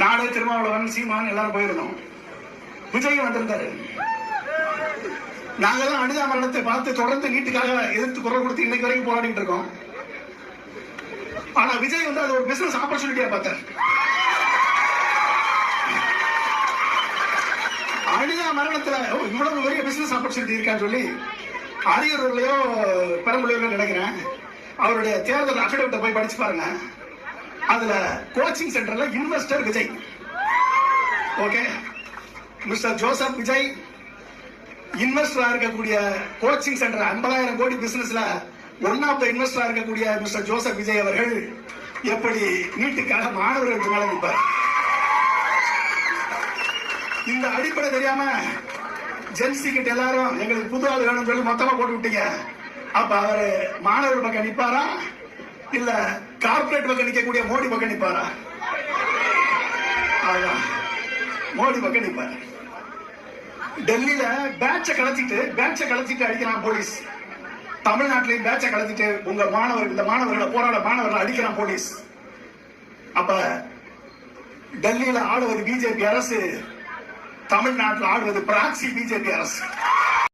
நாடு திருமாவளவன் சீமான் எல்லாரும் போயிருந்தோம். விஜய் வந்திருந்தாரு. நாங்கெல்லாம் அனிதா மரணத்தை பார்த்து தொடர்ந்து நீட்டுக்காக எதிர்த்து குரல் கொடுத்து இன்னைக்கு வரைக்கும் போராடிட்டு இருக்கோம். ஆனா விஜய் வந்து அது ஒரு பிசினஸ் ஆப்பர்ச்சுனிட்டியா பார்த்தார். அனிதா மரணத்துல இவ்வளவு பெரிய பிசினஸ் ஆப்பர்ச்சுனிட்டி இருக்கான்னு சொல்லி அரியலூர்லயோ பெரம்பலூர்லயோ நினைக்கிறேன் அவருடைய தேர்தல் அஃபிடவிட்டை போய் படிச்சு பாருங்க. அதுல கோச்சிங் சென்டர்ல investor Vijay, okay, mister Joseph Vijay இன்வெஸ்டரா இருக்கக்கூடிய கோச்சிங் சென்டர் 50,000 கோடி பிசினஸ்ல ஒன் ஆஃப் த இன்வெஸ்டரா இருக்கக்கூடிய மிஸ்டர் ஜோசப் விஜய் அவர்கள் எப்படி நீட்டுக்காக மாணவர்களுக்கு மேல நிற்பார்? இந்த அடிப்படை தெரியாம ஜென்சி கிட்ட எல்லாரும் எங்களுக்கு புது ஆள் வேணும்னு சொல்லி மொத்தமா போட்டு விட்டீங்க. அப்ப அவரு மாணவர் பக்கம் நிப்பாரா இல்ல கார்பரேட் பக்கம் நிக்கக்கூடிய மோடி பக்கம் நிப்பாரா? மோடி பக்கம் நிப்பாரு. டெல்லியில பேட்சை கலத்திட்டு அடிக்கிறான் போலீஸ். தமிழ்நாட்டிலையும் பேட்சை கலத்திட்டு உங்க மாணவர்கள், இந்த மாணவர்களை போராட மாணவர்களை அடிக்கிறான் போலீஸ். அப்ப டெல்லியில ஆடுவது பிஜேபி அரசு, தமிழ்நாட்டில் ஆடுவது பிராக்சி பிஜேபி அரசு.